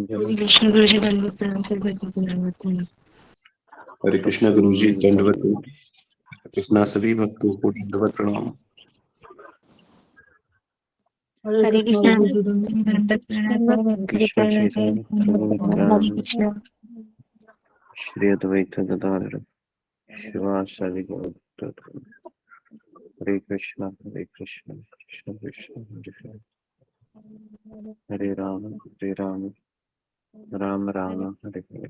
जमा। कृष्ण गुरु जी दंडवत प्रणाम फिर भक्ति के नाम से। हरे कृष्णा गुरु जी, दंडवत प्रणाम। कृष्णा सभी भक्तों को दंडवत प्रणाम। हरे कृष्णा दंडवत प्रणाम कृष्ण चैतन्य हरे कृष्णा। श्री अद्वैत गदाधर शिवासादि गौर। हरे कृष्णा कृष्ण कृष्ण हरे हरे, हरे राम राम राम हरे हरे।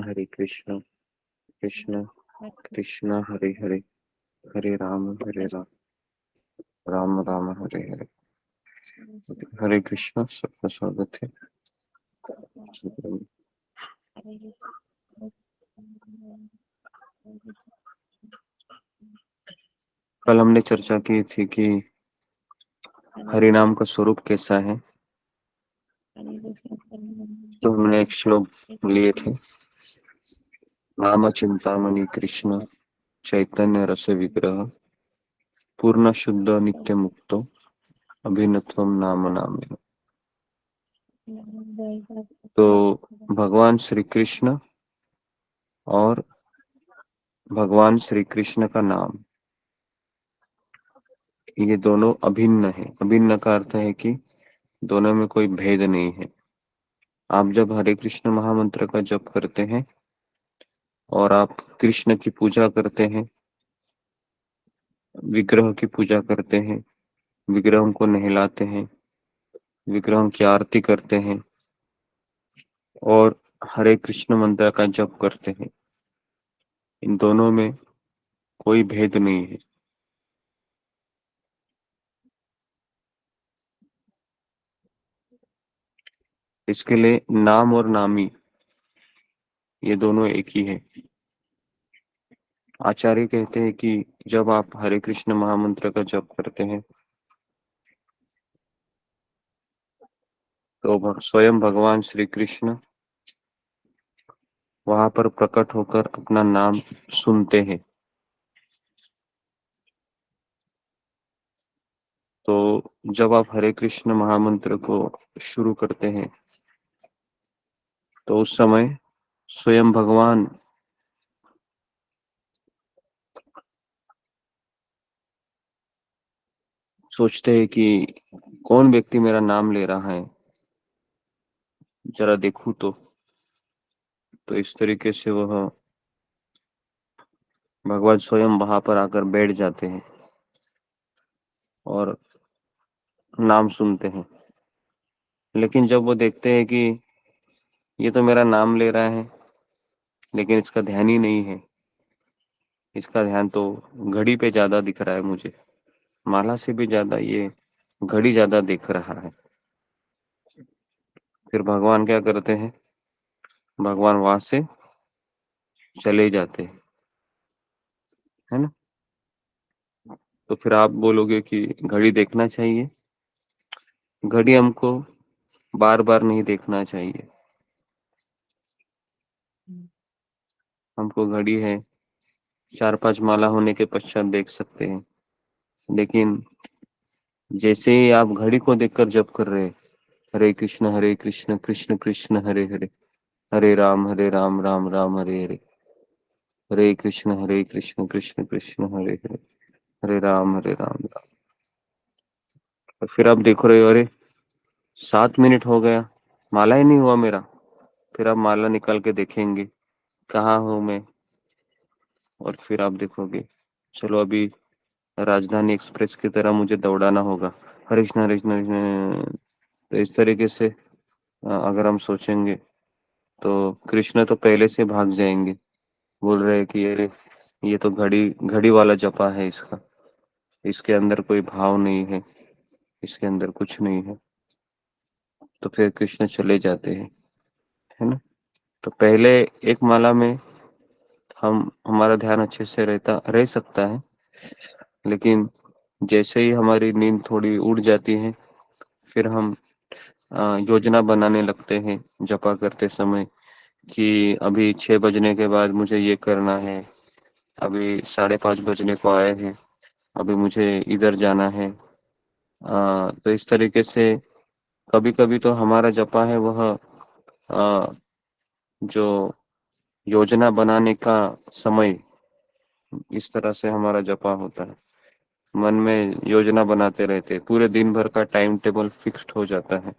हरे कृष्णा कृष्ण कृष्ण हरे हरे, हरे राम राम राम हरे हरे। हरे कृष्णा, सबका स्वागत है। कल हमने चर्चा की थी कि हरि नाम का स्वरूप कैसा है। तो हमने एक श्लोक लिए थे, नाम चिंतामणि कृष्ण चैतन्य रस विग्रह पूर्ण शुद्ध नित्य मुक्तो अभिन्नत्वम नाम नामे। तो भगवान श्री कृष्ण और भगवान श्री कृष्ण का नाम, ये दोनों अभिन्न है। अभिन्न का अर्थ है कि दोनों में कोई भेद नहीं है। आप जब हरे कृष्ण महामंत्र का जप करते हैं और आप कृष्ण की पूजा करते हैं, विग्रह की पूजा करते हैं, विग्रह को नहलाते हैं, विग्रह की आरती करते हैं और हरे कृष्ण मंत्र का जप करते हैं, इन दोनों में कोई भेद नहीं है। इसके लिए नाम और नामी ये दोनों एक ही है। आचार्य कहते हैं कि जब आप हरे कृष्ण महामंत्र का जप करते हैं तो स्वयं भगवान श्री कृष्ण वहां पर प्रकट होकर अपना नाम सुनते हैं। तो जब आप हरे कृष्ण महामंत्र को शुरू करते हैं तो उस समय स्वयं भगवान सोचते हैं कि कौन व्यक्ति मेरा नाम ले रहा है, जरा देखूं तो इस तरीके से वह भगवान स्वयं वहां पर आकर बैठ जाते हैं और नाम सुनते हैं। लेकिन जब वो देखते हैं कि ये तो मेरा नाम ले रहा है लेकिन इसका ध्यान ही नहीं है, इसका ध्यान तो घड़ी पे ज्यादा दिख रहा है, मुझे माला से भी ज्यादा ये घड़ी ज्यादा दिख रहा है, फिर भगवान क्या करते हैं, भगवान वहां से चले जाते हैं, है ना। तो फिर आप बोलोगे कि घड़ी देखना चाहिए। घड़ी हमको बार बार नहीं देखना चाहिए। हमको घड़ी है 4-5 माला होने के पश्चात देख सकते हैं, लेकिन जैसे ही आप घड़ी को देखकर जप कर रहे हैं, हरे कृष्ण कृष्ण कृष्ण हरे हरे, हरे राम राम राम हरे हरे, हरे कृष्ण कृष्ण कृष्ण हरे हरे, हरे राम राम। और फिर आप देख रहे हो, अरे 7 मिनट हो गया, माला ही नहीं हुआ मेरा। फिर आप माला निकाल के देखेंगे कहाँ हूँ मैं, और फिर आप देखोगे चलो अभी राजधानी एक्सप्रेस की तरह मुझे दौड़ाना होगा, हरे कृष्ण हरे कृष्ण। तो इस तरीके से अगर हम सोचेंगे तो कृष्ण तो पहले से भाग जाएंगे, बोल रहे हैं कि अरे ये तो घड़ी घड़ी वाला जपा है इसका, इसके अंदर कोई भाव नहीं है, इसके अंदर कुछ नहीं है। तो फिर कृष्ण चले जाते हैं, है ना। तो पहले एक माला में हम हमारा ध्यान अच्छे से रहता रह सकता है, लेकिन जैसे ही हमारी नींद थोड़ी उड़ जाती है फिर हम योजना बनाने लगते हैं जपा करते समय कि अभी 6 बजने के बाद मुझे ये करना है, अभी 5:30 बजने को आए हैं, अभी मुझे इधर जाना है, तो इस तरीके से कभी कभी तो हमारा जपा है वह आ, जो योजना बनाने का समय, इस तरह से हमारा जपा होता है। मन में योजना बनाते रहते हैं, पूरे दिन भर का टाइम टेबल फिक्स्ड हो जाता है,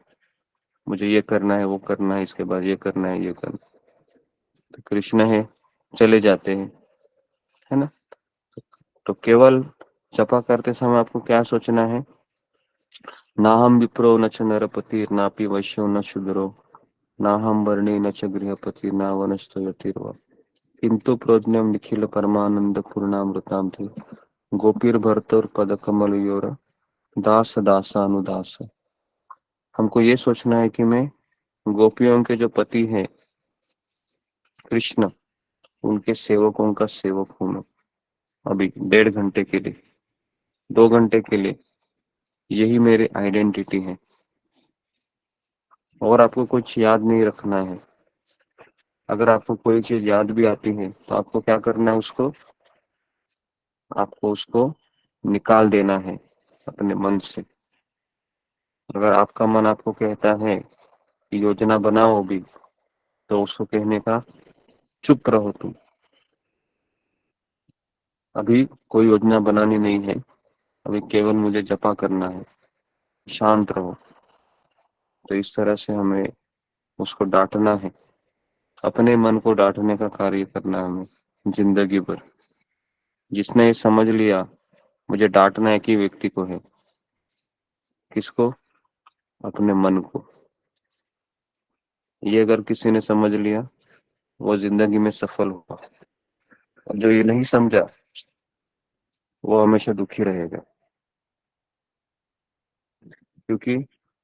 मुझे ये करना है, वो करना है, इसके बाद ये करना है, ये करना है। तो कृष्ण है, चले जाते हैं, है ना। तो केवल जपा करते समय आपको क्या सोचना है? ना हम विप्रो न च नरपति नापि वैश्यो न शूद्रो ना हम वर्णी न च गृहपति ना वनस्पतिर्वा किंतु प्रोज्ञम निखिल परमानंद पूर्णामृताम थे गोपीर भरतोर पद कमल योर दास दासानुदास। हमको ये सोचना है कि मैं गोपियों के जो पति हैं कृष्ण, उनके सेवकों का सेवक हूं मैं। अभी 1.5 घंटे के लिए, 2 घंटे के लिए, यही मेरी आइडेंटिटी है। और आपको कुछ याद नहीं रखना है। अगर आपको कोई चीज याद भी आती है तो आपको क्या करना है? उसको, आपको उसको निकाल देना है अपने मन से। अगर आपका मन आपको कहता है कि योजना बनाओ भी, तो उसको कहने का चुप रहो तुम, अभी कोई योजना बनानी नहीं है, अभी केवल मुझे जपा करना है, शांत रहो। तो इस तरह से हमें उसको डांटना है, अपने मन को डांटने का कार्य करना है हमें जिंदगी भर। जिसने ये समझ लिया मुझे डांटना एक ही व्यक्ति को है, किसको? अपने मन को। ये अगर किसी ने समझ लिया वो जिंदगी में सफल होगा, और जो ये नहीं समझा वो हमेशा दुखी रहेगा। क्योंकि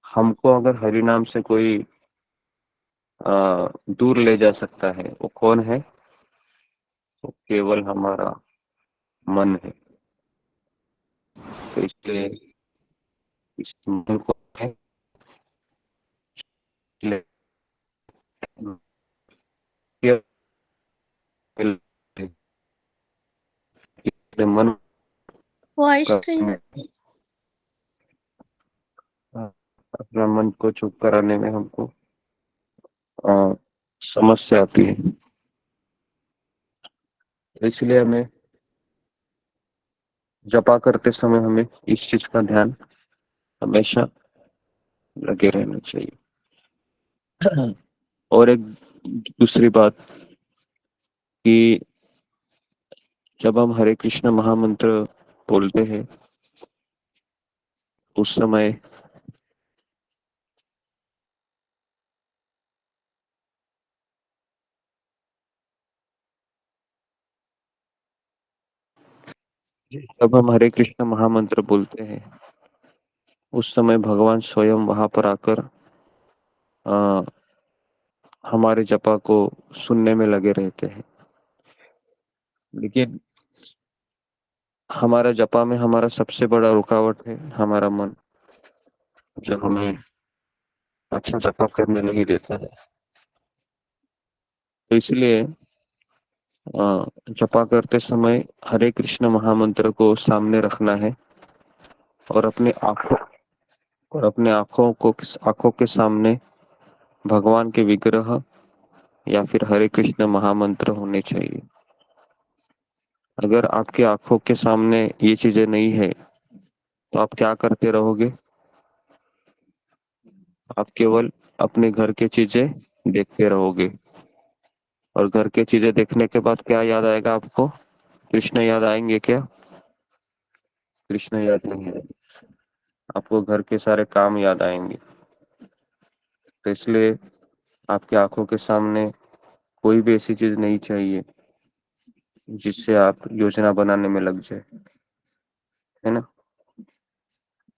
हमको अगर हरि नाम से कोई दूर ले जा सकता है, वो कौन है? वो केवल हमारा मन है। तो इसलिए इस मन को है, इसलिए इसलिए मन वॉइस का क्लियर। अपना मन को चुप कराने में हमको अ, समस्या आती है। तो इसलिए हमें जपा करते समय हमें इस चीज का ध्यान हमेशा लगे रहना चाहिए। और एक दूसरी बात कि जब हम हरे कृष्ण महामंत्र बोलते हैं उस समय जब हम हरे कृष्ण महामंत्र बोलते हैं उस समय भगवान स्वयं वहां पर आकर आ, हमारे जपा को सुनने में लगे रहते हैं। लेकिन हमारा जपा में हमारा सबसे बड़ा रुकावट है हमारा मन, जो हमें अच्छा जपा करने नहीं देता है। तो इसलिए जपा करते समय हरे कृष्ण महामंत्र को सामने रखना है, और अपने आंखों के सामने भगवान के विग्रह या फिर हरे कृष्ण महामंत्र होने चाहिए। अगर आपकी आंखों के सामने ये चीजें नहीं है तो आप क्या करते रहोगे? आप केवल अपने घर की चीजें देखते रहोगे, और घर की चीजें देखने के बाद क्या याद आएगा आपको? कृष्ण याद आएंगे क्या? कृष्ण याद नहीं आएंगे, आपको घर के सारे काम याद आएंगे। तो इसलिए आपकी आंखों के सामने कोई भी ऐसी चीज नहीं चाहिए जिससे आप योजना बनाने में लग जाए, है ना।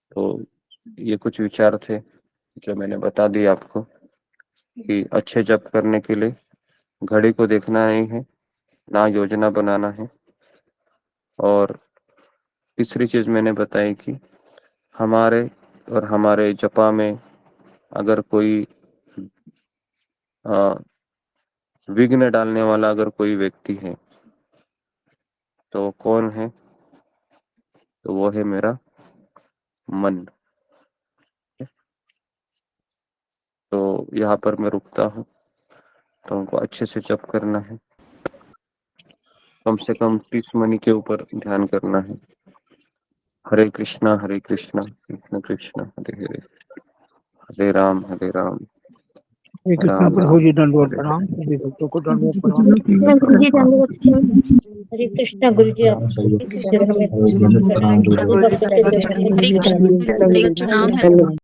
तो ये कुछ विचार थे जो मैंने बता दिए आपको कि अच्छे जप करने के लिए घड़ी को देखना नहीं है, ना योजना बनाना है। और तीसरी चीज मैंने बताई कि हमारे और हमारे जपा में अगर कोई अ, विघ्न डालने वाला अगर कोई व्यक्ति है तो वो कौन है? तो वो है मेरा मन। तो यहाँ पर मैं रुकता हूँ। तो हमको अच्छे से जप करना है, कम से कम 30 मनी के ऊपर ध्यान करना है। हरे कृष्णा कृष्ण कृष्ण हरे हरे, हरे राम हरे कृष्णा राम प्रभु जी दंडवत हरे प्रणाम, हरे। सभी भक्तों को दंडवत प्रणाम। गुरु जी दंडवत प्रणाम। हरे कृष्णा गुरु जी, आप सभी सिर हमें भक्तों को सभी भक्तों के सिर हमें दंडवत प्रणाम।